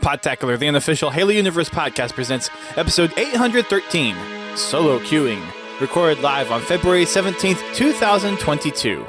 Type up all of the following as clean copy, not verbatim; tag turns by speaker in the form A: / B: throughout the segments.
A: Podtacular, the unofficial Halo Universe podcast, presents episode 813, Solo Queuing, recorded live on February 17th, 2022.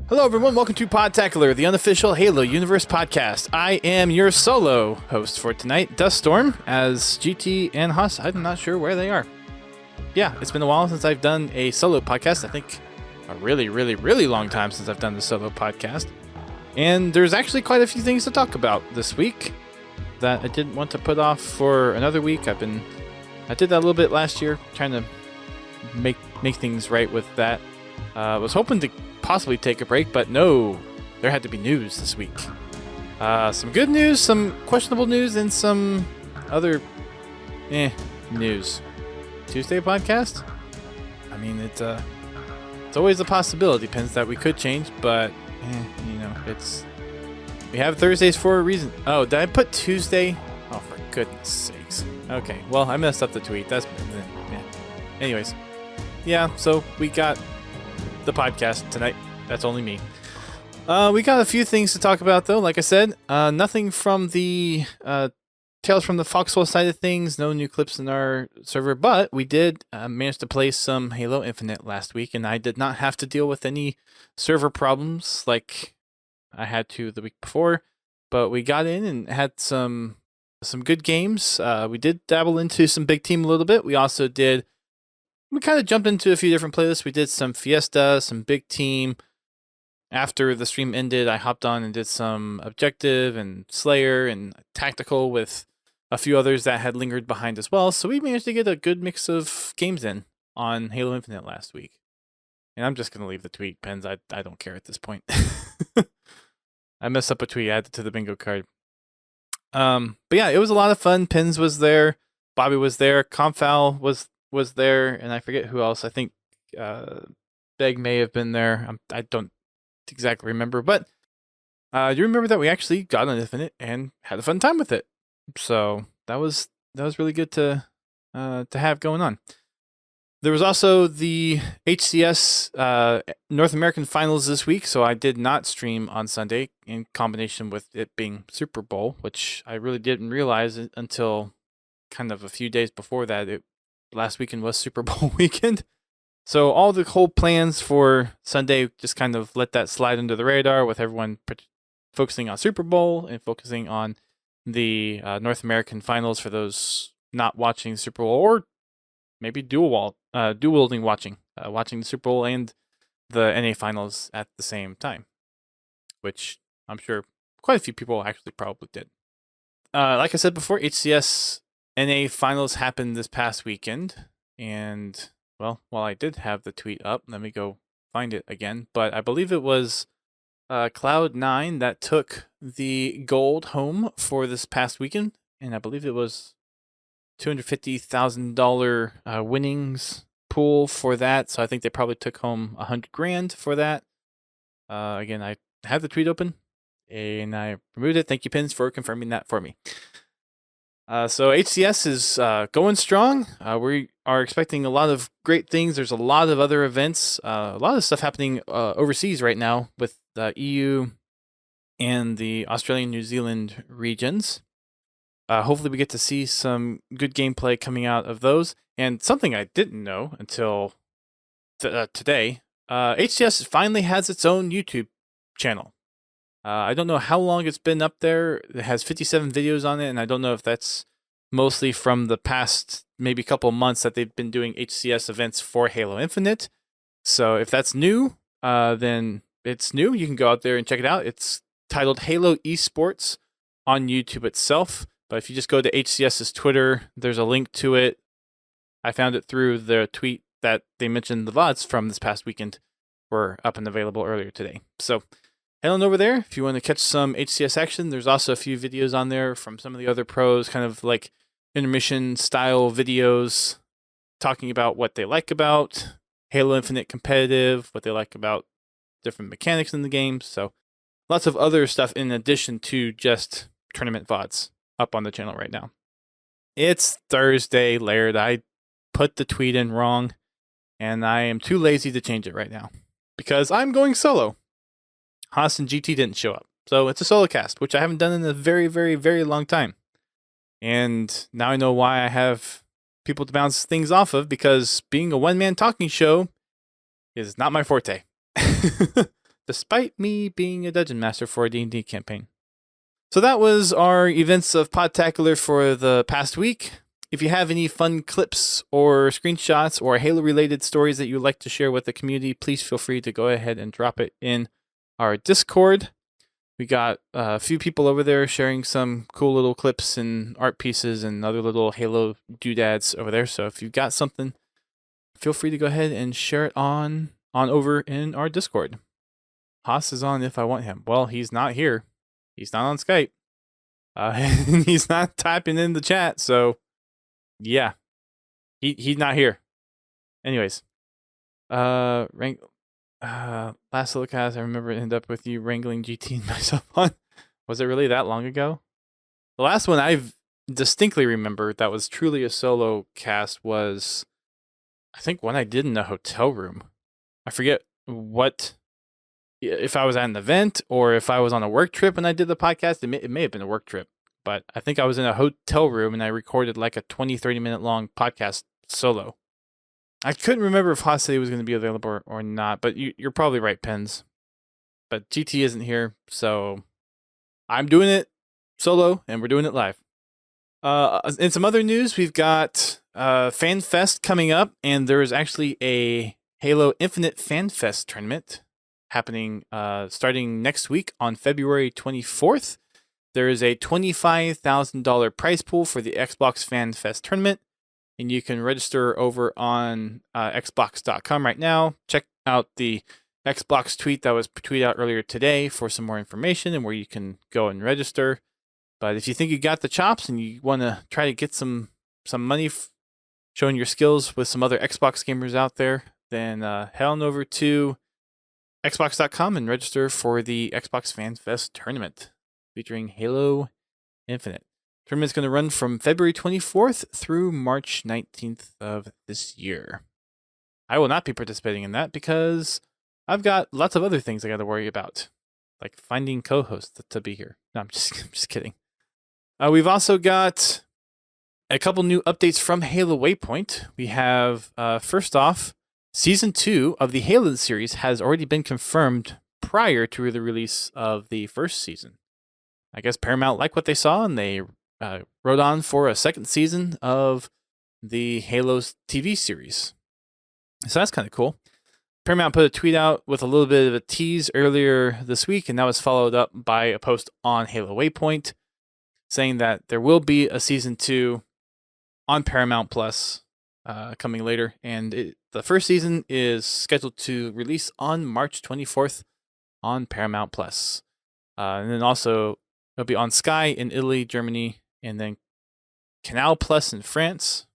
A: Hello everyone, welcome to Podtacular, the unofficial Halo Universe podcast. I am your solo host for tonight, Duststorm, as GT and Haas. I'm not sure where they are. Yeah, it's been a while since I've done a solo podcast. I think a really long time since I've done the solo podcast. And there's actually quite a few things to talk about this week that I didn't want to put off for another week. I did that a little bit last year, trying to make things right with that. I was hoping to possibly take a break, but no, there had to be news this week. Some good news, some questionable news, and some other news. Tuesday podcast? I mean, it's always a possibility. Depends that we could change, but we have Thursdays for a reason. Oh, did I put Tuesday? Oh, for goodness sakes. Okay, well, I messed up the tweet. That's anyways. Yeah, so we got the podcast tonight. That's only me. We got a few things to talk about, though. Like I said, nothing from the Tales from the Foxhole side of things. No new clips in our server, but we did manage to play some Halo Infinite last week, and I did not have to deal with any server problems like I had to the week before. But we got in and had some good games. We did dabble into some big team a little bit. We also did. We kind of jumped into a few different playlists. We did some Fiesta, some Big Team. After the stream ended, I hopped on and did some Objective and Slayer and Tactical with a few others that had lingered behind as well. So we managed to get a good mix of games in on Halo Infinite last week. And I'm just going to leave the tweet, Pens. I don't care at this point. I messed up a tweet, added to the bingo card. But yeah, it was a lot of fun. Pens was there. Bobby was there. Confal was there, and I forget who else. I think Beg may have been there. I don't exactly remember, but you remember that we actually got on Infinite and had a fun time with it. So that was really good to have going on. There was also the HCS North American Finals this week, so I did not stream on Sunday in combination with it being Super Bowl, which I really didn't realize until kind of a few days before that. Last weekend was Super Bowl weekend. So all the whole plans for Sunday just kind of let that slide under the radar with everyone focusing on Super Bowl and focusing on the North American Finals for those not watching Super Bowl or maybe dual wielding watching the Super Bowl and the NA Finals at the same time, which I'm sure quite a few people actually probably did. Like I said before, HCS NA Finals happened this past weekend, and, well, while I did have the tweet up, let me go find it again, but I believe it was Cloud9 that took the gold home for this past weekend, and I believe it was $250,000 winnings pool for that, so I think they probably took home $100,000 for that. Again, I have the tweet open, and I removed it. Thank you, Pins, for confirming that for me. So HCS is going strong. We are expecting a lot of great things. There's a lot of other events, a lot of stuff happening overseas right now with the EU and the Australian, New Zealand regions. Hopefully we get to see some good gameplay coming out of those. And something I didn't know until today, HCS finally has its own YouTube channel. I don't know how long it's been up there. It has 57 videos on it, and I don't know if that's mostly from the past maybe couple months that they've been doing HCS events for Halo Infinite. So if that's new, then it's new. You can go out there and check it out. It's titled Halo Esports on YouTube itself. But if you just go to HCS's Twitter, there's a link to it. I found it through the tweet that they mentioned the VODs from this past weekend were up and available earlier today. So head on over there if you want to catch some HCS action. There's also a few videos on there from some of the other pros, kind of like intermission style videos talking about what they like about Halo Infinite competitive, what they like about different mechanics in the game. So lots of other stuff in addition to just tournament VODs up on the channel right now. It's Thursday, Laird. I put the tweet in wrong, and I am too lazy to change it right now because I'm going solo. Haas and GT didn't show up. So it's a solo cast, which I haven't done in a very, very, very long time. And now I know why I have people to bounce things off of, because being a one-man talking show is not my forte. Despite me being a dungeon master for a D&D campaign. So that was our events of Podtacular for the past week. If you have any fun clips or screenshots or Halo-related stories that you'd like to share with the community, please feel free to go ahead and drop it in our Discord. We got a few people over there sharing some cool little clips and art pieces and other little Halo doodads over there. So if you've got something, feel free to go ahead and share it on over in our Discord. Haas is on if I want him. Well, he's not here. He's not on Skype. He's not typing in the chat. So, yeah, he's not here. Anyways, last look at, I remember it ended up with you wrangling GT and myself on. Was it really that long ago? The last one I've distinctly remembered that was truly a solo cast was, I think, one I did in a hotel room. I forget what, if I was at an event or if I was on a work trip when I did the podcast. It may have been a work trip, but I think I was in a hotel room and I recorded like a 20-30 minute long podcast solo. I couldn't remember if Haas said he was going to be available or not, but you're probably right, Pens. But GT isn't here, so I'm doing it solo and we're doing it live. In some other news, we've got Fan Fest coming up, and there's actually a Halo Infinite Fan Fest tournament happening starting next week on February 24th. There is a $25,000 prize pool for the Xbox Fan Fest tournament, and you can register over on xbox.com right now. Check out the Xbox tweet that was tweeted out earlier today for some more information and where you can go and register. But if you think you got the chops and you want to try to get some money showing your skills with some other Xbox gamers out there, then head on over to xbox.com and register for the Xbox Fan Fest tournament featuring Halo Infinite. Tournament's going to run from February 24th through March 19th of this year. I will not be participating in that because I've got lots of other things I got to worry about, like finding co-hosts to be here. No, I'm just kidding. We've also got a couple new updates from Halo Waypoint. We have, first off, Season 2 of the Halo series has already been confirmed prior to the release of the first season. I guess Paramount liked what they saw, and they wrote on for a second season of the Halo's TV series. So that's kind of cool. Paramount put a tweet out with a little bit of a tease earlier this week, and that was followed up by a post on Halo Waypoint saying that there will be a Season 2 on Paramount Plus coming later, and the first season is scheduled to release on March 24th on Paramount Plus. And then also it'll be on Sky in Italy, Germany, and then Canal Plus in France,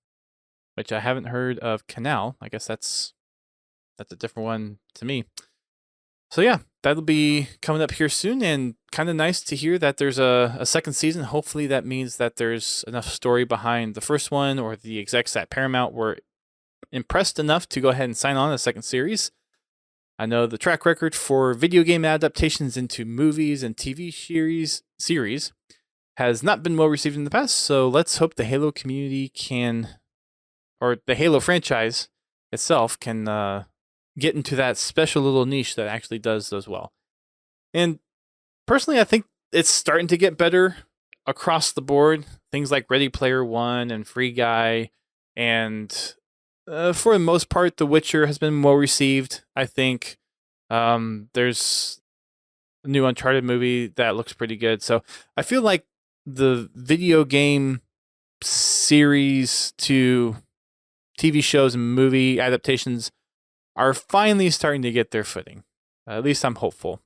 A: which I haven't heard of Canal. I guess that's a different one to me. So yeah, that'll be coming up here soon, and kind of nice to hear that there's a second season. Hopefully that means that there's enough story behind the first one, or the execs at Paramount were impressed enough to go ahead and sign on a second series. I know the track record for video game adaptations into movies and TV series has not been well received in the past, so let's hope the Halo community or the Halo franchise itself can get into that special little niche that actually does those well. And personally, I think it's starting to get better across the board. Things like Ready Player One and Free Guy, and for the most part, The Witcher has been well received. I think there's a new Uncharted movie that looks pretty good. So I feel like the video game series to TV shows and movie adaptations are finally starting to get their footing. At least I'm hopeful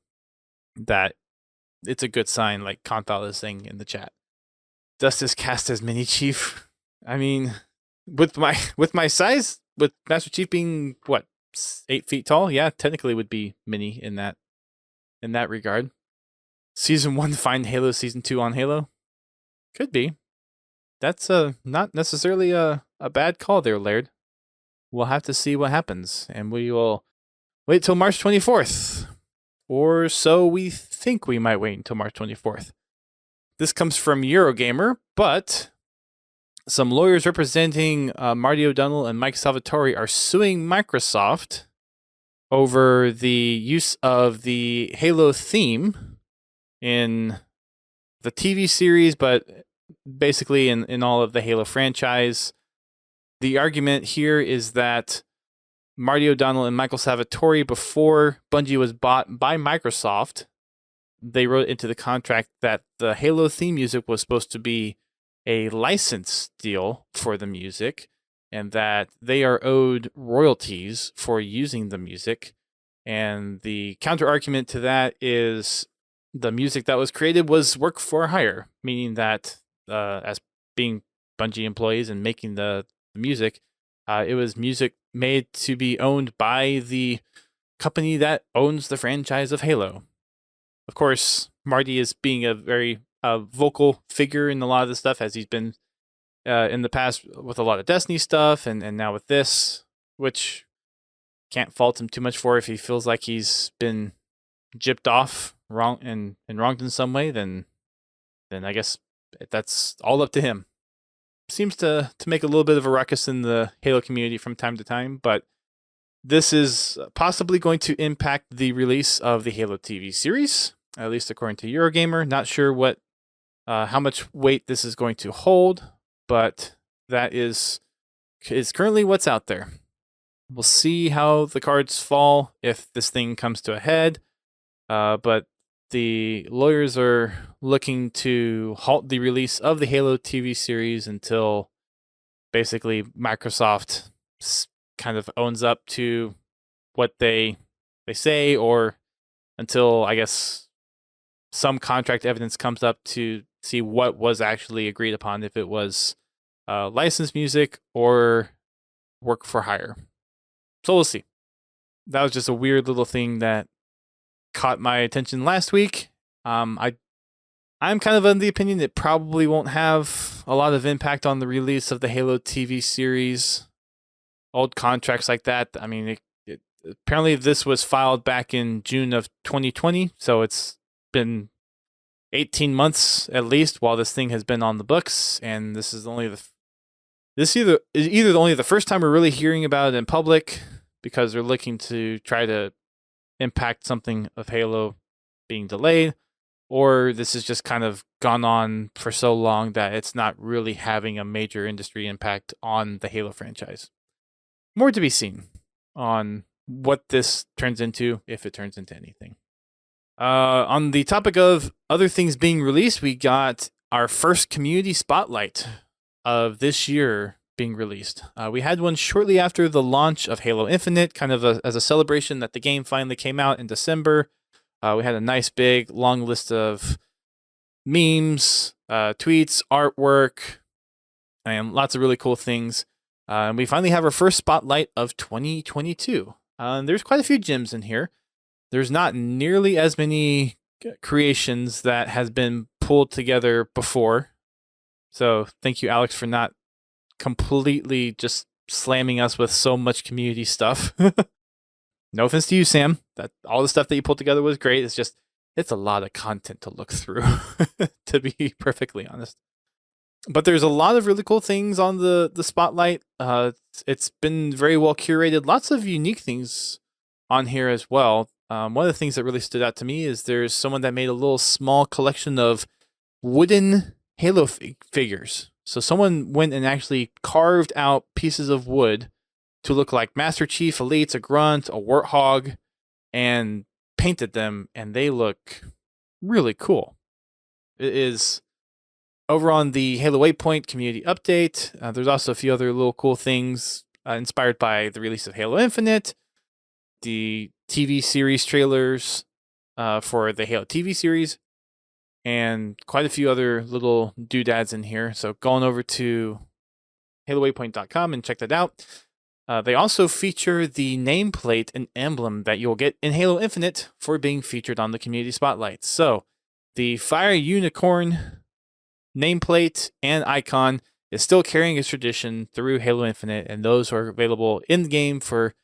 A: that it's a good sign, like Kanthal is saying in the chat. Dust is cast as Mini Chief. I mean, with my size, with Master Chief being what 8 feet tall, yeah, technically would be mini in that regard. Season 1 find Halo, Season 2 on Halo, could be. That's not necessarily a bad call there, Laird. We'll have to see what happens, and we will wait till March 24th, or so we think we might wait until March 24th. This comes from Eurogamer, but some lawyers representing Marty O'Donnell and Mike Salvatore are suing Microsoft over the use of the Halo theme in the TV series, but basically in all of the Halo franchise. The argument here is that Marty O'Donnell and Michael Salvatore, before Bungie was bought by Microsoft, they wrote into the contract that the Halo theme music was supposed to be a license deal for the music, and that they are owed royalties for using the music. And the counter argument to that is the music that was created was work for hire, meaning that as being Bungie employees and making the music, it was music made to be owned by the company that owns the franchise of Halo. Of course, Marty is being a very vocal figure in a lot of this stuff, as he's been in the past with a lot of Destiny stuff, and now with this, which can't fault him too much for. If he feels like he's been gypped off wrong and wronged in some way, then I guess that's all up to him. Seems to make a little bit of a ruckus in the Halo community from time to time, but this is possibly going to impact the release of the Halo TV series, at least according to Eurogamer. Not sure what how much weight this is going to hold, but that is currently what's out there. We'll see how the cards fall if this thing comes to a head, but the lawyers are looking to halt the release of the Halo TV series until basically Microsoft kind of owns up to what they say, or until, I guess, some contract evidence comes up to see what was actually agreed upon, if it was licensed music or work for hire. So we'll see. That was just a weird little thing that caught my attention last week. I'm kind of of the opinion it probably won't have a lot of impact on the release of the Halo TV series. Old contracts like that, I mean, apparently this was filed back in June of 2020, so it's been 18 months at least while this thing has been on the books, and this is only either only the first time we're really hearing about it in public, because they're looking to try to impact something of Halo being delayed, or this has just kind of gone on for so long that it's not really having a major industry impact on the Halo franchise. More to be seen on what this turns into, if it turns into anything. On the topic of other things being released, we got our first community spotlight of this year being released. We had one shortly after the launch of Halo Infinite, kind of as a celebration that the game finally came out in December. We had a nice big long list of memes, tweets, artwork, and lots of really cool things. And we finally have our first spotlight of 2022. There's quite a few gems in here. There's not nearly as many creations that has been pulled together before. So thank you, Alex, for not completely just slamming us with so much community stuff. No offense to you, Sam. That all the stuff that you pulled together was great. It's a lot of content to look through, to be perfectly honest. But there's a lot of really cool things on the spotlight. It's been very well curated. Lots of unique things on here as well. One of the things that really stood out to me is there's someone that made a little small collection of wooden Halo figures. So someone went and actually carved out pieces of wood to look like Master Chief, Elites, a Grunt, a Warthog, and painted them, and they look really cool. It is over on the Halo Waypoint community update. There's also a few other little cool things inspired by the release of Halo Infinite, the TV series trailers for the Halo TV series, and quite a few other little doodads in here. So going over to HaloWaypoint.com and check that out. They also feature the nameplate and emblem that you'll get in Halo Infinite for being featured on the Community Spotlight. So the Fire Unicorn nameplate and icon is still carrying its tradition through Halo Infinite, and those are available in the game for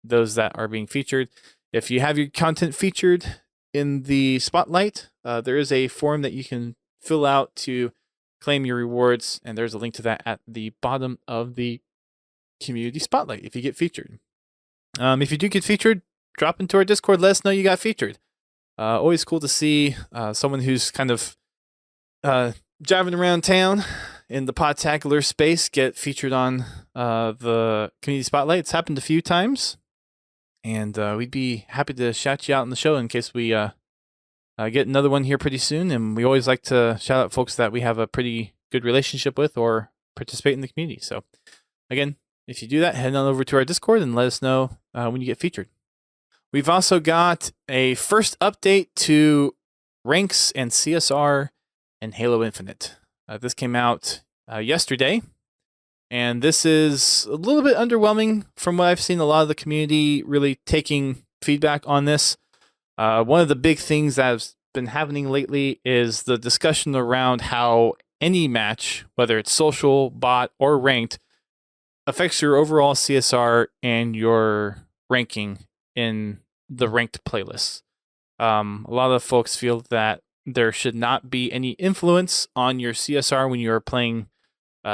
A: those that are being featured. If you have your content featured in the Spotlight, there is a form that you can fill out to claim your rewards, and there's a link to that at the bottom of the Community Spotlight if you get featured. If you do get featured, drop into our Discord, let us know you got featured. Always cool to see someone who's kind of driving around town in the Podtacular space get featured on the Community Spotlight. It's happened a few times, and we'd be happy to shout you out in the show in case we get another one here pretty soon. And we always like to shout out folks that we have a pretty good relationship with or participate in the community. So again, if you do that, head on over to our Discord and let us know when you get featured. We've also got a first update to ranks and CSR and Halo Infinite. This came out yesterday, and this is a little bit underwhelming from what I've seen. A lot of the community really taking feedback on this. One of the big things that's been happening lately is the discussion around how any match, whether it's social, bot, or ranked, affects your overall CSR and your ranking in the ranked playlists. A lot of folks feel that there should not be any influence on your CSR when you're playing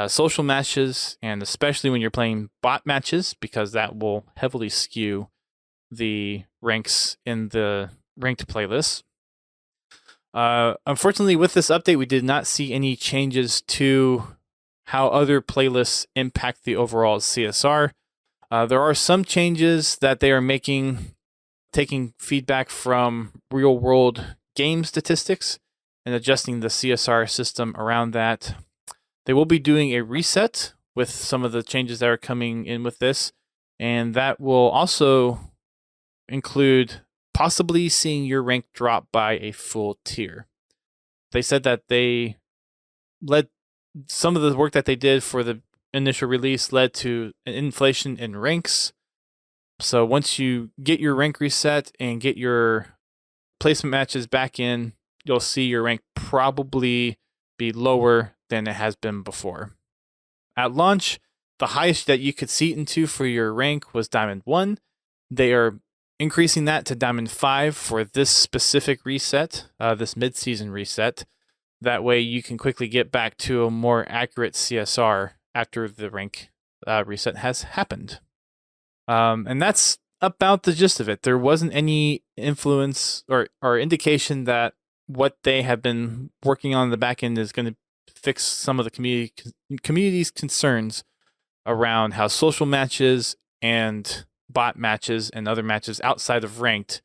A: social matches, and especially when you're playing bot matches, because that will heavily skew the ranks in the ranked playlists. Unfortunately, with this update, we did not see any changes to how other playlists impact the overall CSR. There are some changes that they are making, taking feedback from real-world game statistics and adjusting the CSR system around that. They will be doing a reset with some of the changes that are coming in with this, and that will also include possibly seeing your rank drop by a full tier. They said that they led some of the work that they did for the initial release led to an inflation in ranks. So once you get your rank reset and get your placement matches back in, you'll see your rank probably be lower than it has been before. At launch, the highest that you could seat into for your rank was Diamond 1. They are increasing that to Diamond 5 for this specific reset, this mid-season reset. That way you can quickly get back to a more accurate CSR after the rank reset has happened. And that's about the gist of it. There wasn't any influence or indication that what they have been working on in the back end is going to fix some of the community's concerns around how social matches and bot matches and other matches outside of ranked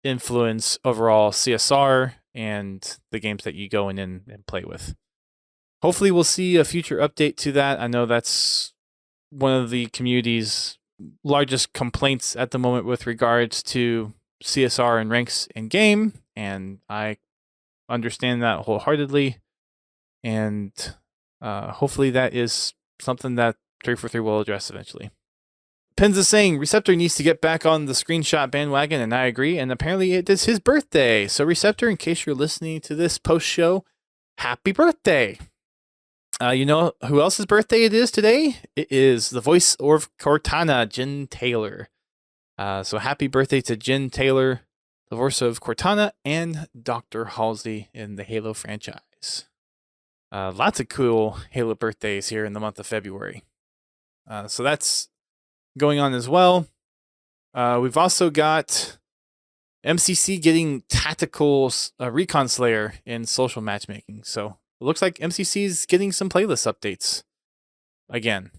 A: influence overall CSR and the games that you go in and play with. Hopefully we'll see a future update to that. I know that's one of the community's largest complaints at the moment with regards to CSR and ranks in game, and I understand that wholeheartedly, and hopefully that is something that 343 will address eventually. Pens is saying Receptor needs to get back on the screenshot bandwagon, and I agree, and apparently it is his birthday. So Receptor, in case you're listening to this post-show, happy birthday. You know who else's birthday it is today? It is the voice of Cortana, Jen Taylor. So happy birthday to Jen Taylor, the voice of Cortana, and Dr. Halsey in the Halo franchise. Lots of cool Halo birthdays here in the month of February. So that's going on as well. We've also got MCC getting tactical Recon Slayer in social matchmaking. So it looks like MCC is getting some playlist updates again.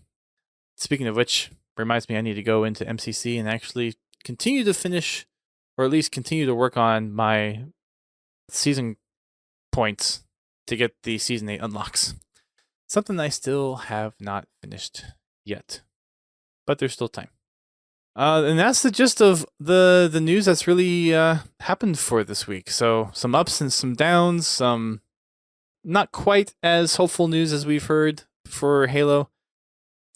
A: Speaking of which, reminds me I need to go into MCC and actually continue to finish, or at least continue to work on my season points to get the Season 8 unlocks. Something I still have not finished yet, but there's still time. And that's the gist of the news that's really happened for this week. So some ups and some downs, some not quite as hopeful news as we've heard for Halo.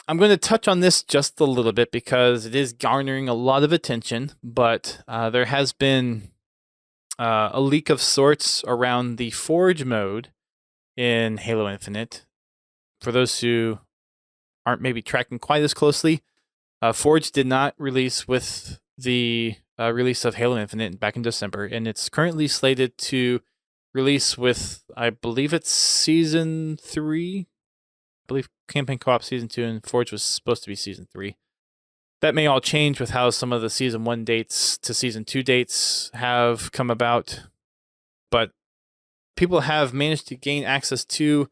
A: I'm going to touch on this just a little bit because it is garnering a lot of attention, but there has been a leak of sorts around the Forge mode in Halo Infinite. For those who aren't maybe tracking quite as closely, Forge did not release with the release of Halo Infinite back in December, and it's currently slated to release with, I believe it's Season 3. I believe Campaign Co-op Season 2 and Forge was supposed to be Season 3. That may all change with how some of the Season 1 dates to Season 2 dates have come about, but people have managed to gain access to,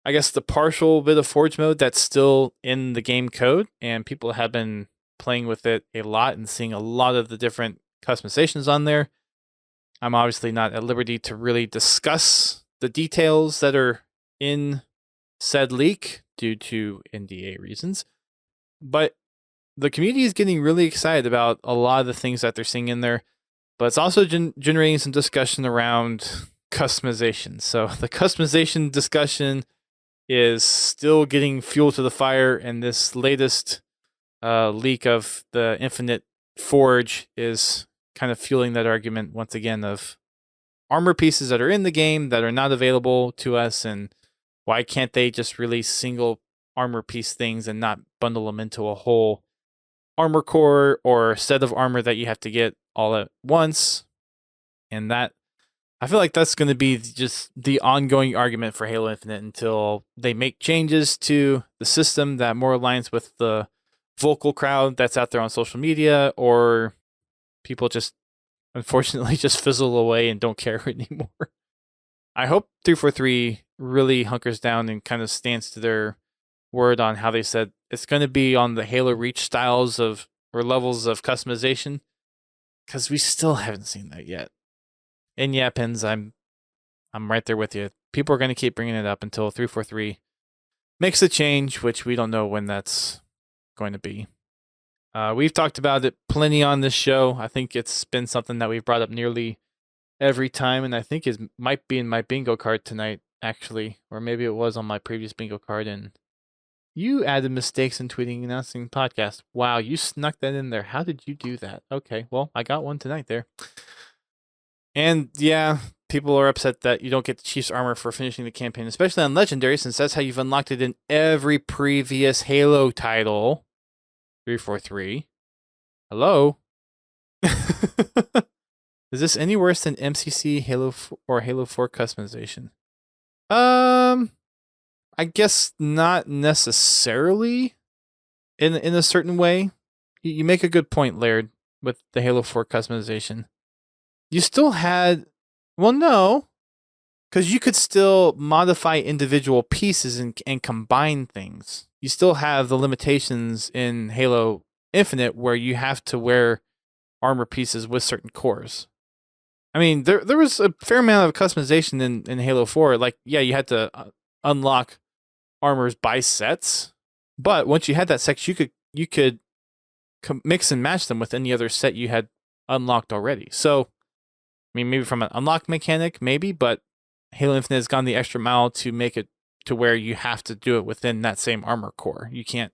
A: I guess, the partial bit of Forge mode that's still in the game code, and people have been playing with it a lot and seeing a lot of the different customizations on there. I'm obviously not at liberty to really discuss the details that are in said leak due to NDA reasons, but the community is getting really excited about a lot of the things that they're seeing in there, but it's also generating some discussion around customization. So the customization discussion is still getting fuel to the fire, and this latest leak of the Infinite Forge is kind of fueling that argument once again of armor pieces that are in the game that are not available to us, and why can't they just release single armor piece things and not bundle them into a whole armor core or set of armor that you have to get all at once. And that, I feel like that's going to be just the ongoing argument for Halo Infinite until they make changes to the system that more aligns with the vocal crowd that's out there on social media, or people just unfortunately just fizzle away and don't care anymore. I hope 343 really hunkers down and kind of stands to their word on how they said it's going to be on the Halo Reach styles of or levels of customization, because we still haven't seen that yet. And yeah, Pins, I'm right there with you. People are going to keep bringing it up until 343 makes a change, which we don't know when that's going to be. We've talked about it plenty on this show. I think it's been something that we've brought up nearly every time, and I think it might be in my bingo card tonight, actually, or maybe it was on my previous bingo card, and you added mistakes in tweeting announcing podcast. Wow, you snuck that in there. How did you do that? Okay, well, I got one tonight there. And yeah, people are upset that you don't get the Chief's armor for finishing the campaign, especially on Legendary, since that's how you've unlocked it in every previous Halo title. 343. Hello? Is this any worse than MCC, Halo or Halo 4 customization? I guess not necessarily in a certain way. You make a good point, Laird, with the Halo 4 customization. You still had, well, no, because you could still modify individual pieces and combine things. You still have the limitations in Halo Infinite where you have to wear armor pieces with certain cores. I mean, there was a fair amount of customization in Halo 4. Like, yeah, you had to unlock armors by sets, but once you had that set, you could mix and match them with any other set you had unlocked already. So, I mean, maybe from an unlock mechanic, maybe, but Halo Infinite has gone the extra mile to make it to where you have to do it within that same armor core. You can't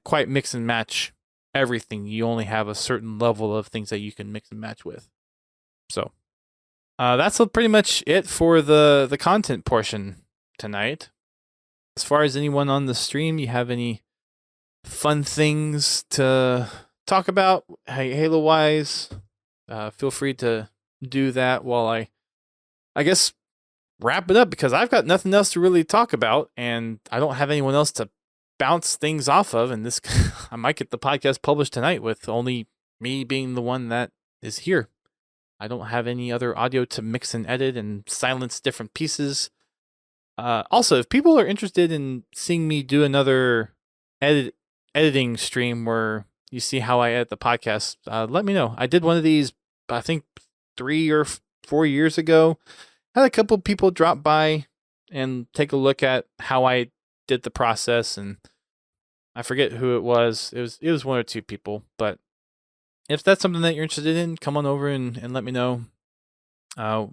A: quite mix and match everything. You only have a certain level of things that you can mix and match with. So that's pretty much it for the content portion tonight. As far as anyone on the stream, you have any fun things to talk about Halo-wise? Feel free to do that while I guess wrap it up, because I've got nothing else to really talk about, and I don't have anyone else to bounce things off of. And this, I might get the podcast published tonight with only me being the one that is here. I don't have any other audio to mix and edit and silence different pieces. Also, if people are interested in seeing me do another editing stream where you see how I edit the podcast, let me know. I did one of these, I think 3 or 4 years ago. Had a couple people drop by and take a look at how I did the process, and I forget who it was. It was 1 or 2 people, but if that's something that you're interested in, come on over and let me know. Do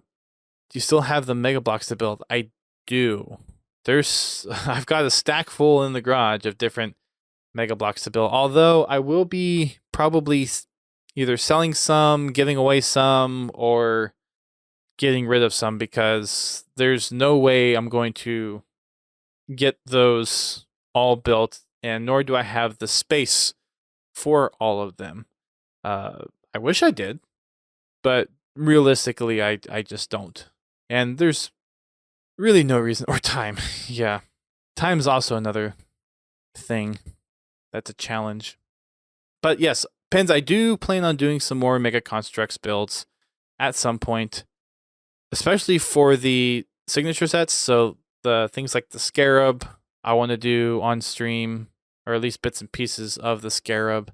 A: you still have the Mega Blocks to build? I do. I've got a stack full in the garage of different Mega Blocks to build. Although I will be probably either selling some, giving away some, or getting rid of some, because there's no way I'm going to get those all built, and nor do I have the space for all of them. I wish I did, but realistically, I just don't. And there's really no reason, or time. Yeah. Time's also another thing that's a challenge. But yes, Pens, I do plan on doing some more Mega Constructs builds at some point, especially for the signature sets. So the things like the Scarab, I want to do on stream, or at least bits and pieces of the Scarab.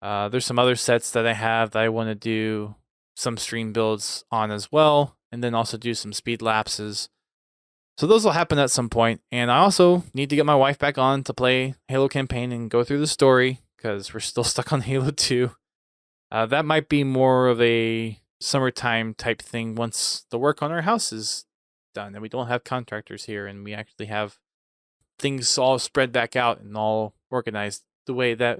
A: There's some other sets that I have that I want to do some stream builds on as well, and then also do some speed lapses. So those will happen at some point, and I also need to get my wife back on to play Halo campaign and go through the story, because we're still stuck on Halo 2. That might be more of a summertime type thing once the work on our house is done and we don't have contractors here and we actually have things all spread back out and all organized the way that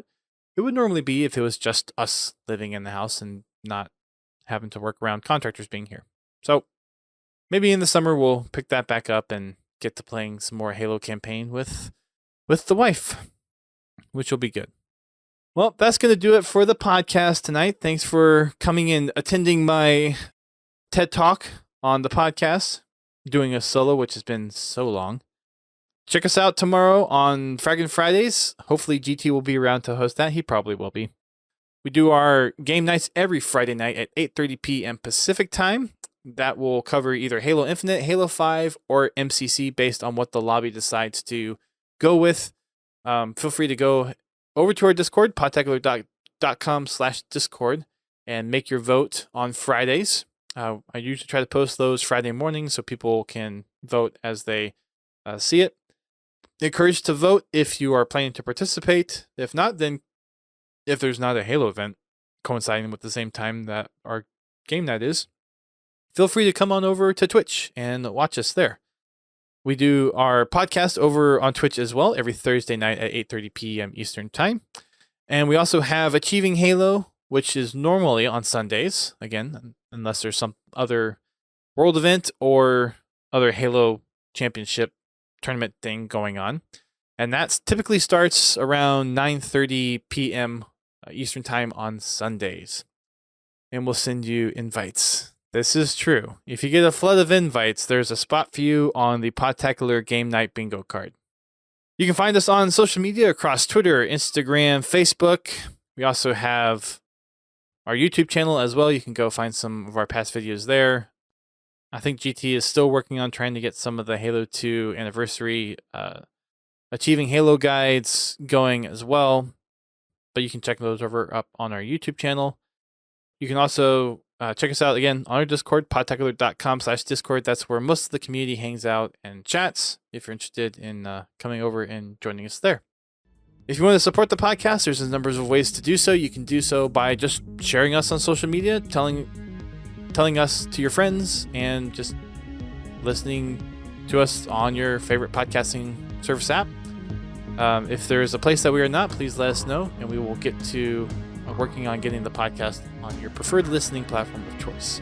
A: it would normally be if it was just us living in the house and not having to work around contractors being here. So maybe in the summer we'll pick that back up and get to playing some more Halo campaign with the wife, which will be good. Well, that's going to do it for the podcast tonight. Thanks for coming and attending my TED Talk on the podcast, doing a solo, which has been so long. Check us out tomorrow on Fraggin' Fridays. Hopefully GT will be around to host that. He probably will be. We do our game nights every Friday night at 8:30 p.m. Pacific time. That will cover either Halo Infinite, Halo 5, or MCC based on what the lobby decides to go with. Feel free to go over to our Discord, podtacular.com/Discord, and make your vote on Fridays. I usually try to post those Friday mornings so people can vote as they see it. Encouraged to vote if you are planning to participate. If not, then if there's not a Halo event coinciding with the same time that our game night is, feel free to come on over to Twitch and watch us there. We do our podcast over on Twitch as well every Thursday night at 8:30 p.m. Eastern Time. And we also have Achieving Halo, which is normally on Sundays, again, unless there's some other world event or other Halo Championship tournament thing going on. And that typically starts around 9:30 p.m. Eastern Time on Sundays. And we'll send you invites. This is true. If you get a flood of invites, there's a spot for you on the Podtacular Game Night Bingo card. You can find us on social media across Twitter, Instagram, Facebook. We also have our YouTube channel as well. You can go find some of our past videos there. I think GT is still working on trying to get some of the Halo 2 anniversary Achieving Halo guides going as well. But you can check those over up on our YouTube channel. You can also check us out again on our Discord, podtacular.com/Discord. That's where most of the community hangs out and chats if you're interested in coming over and joining us there. If you want to support the podcast, there's a number of ways to do so. You can do so by just sharing us on social media, telling us to your friends, and just listening to us on your favorite podcasting service app. If there's a place that we are not, please let us know, and we will get to working on getting the podcast on your preferred listening platform of choice.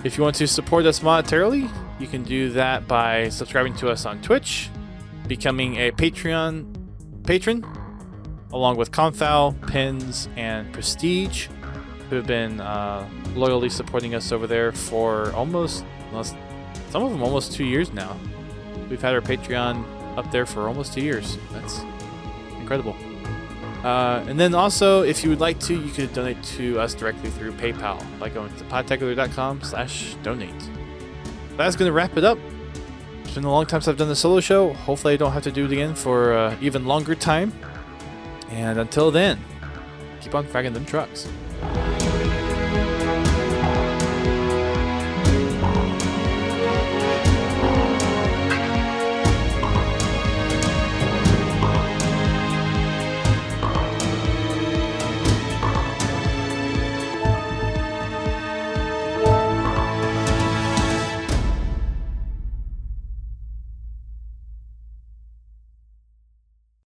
A: If you want to support us monetarily, you can do that by subscribing to us on Twitch, becoming a Patreon patron, along with Confal, Pins, and Prestige, who have been loyally supporting us over there for almost 2 years now. We've had our Patreon up there for almost 2 years. That's incredible. And then also, if you would like to, you could donate to us directly through PayPal by going to podtacular.com/donate. That's going to wrap it up. It's been a long time since I've done the solo show. Hopefully I don't have to do it again for even longer time. And until then, keep on fragging them trucks.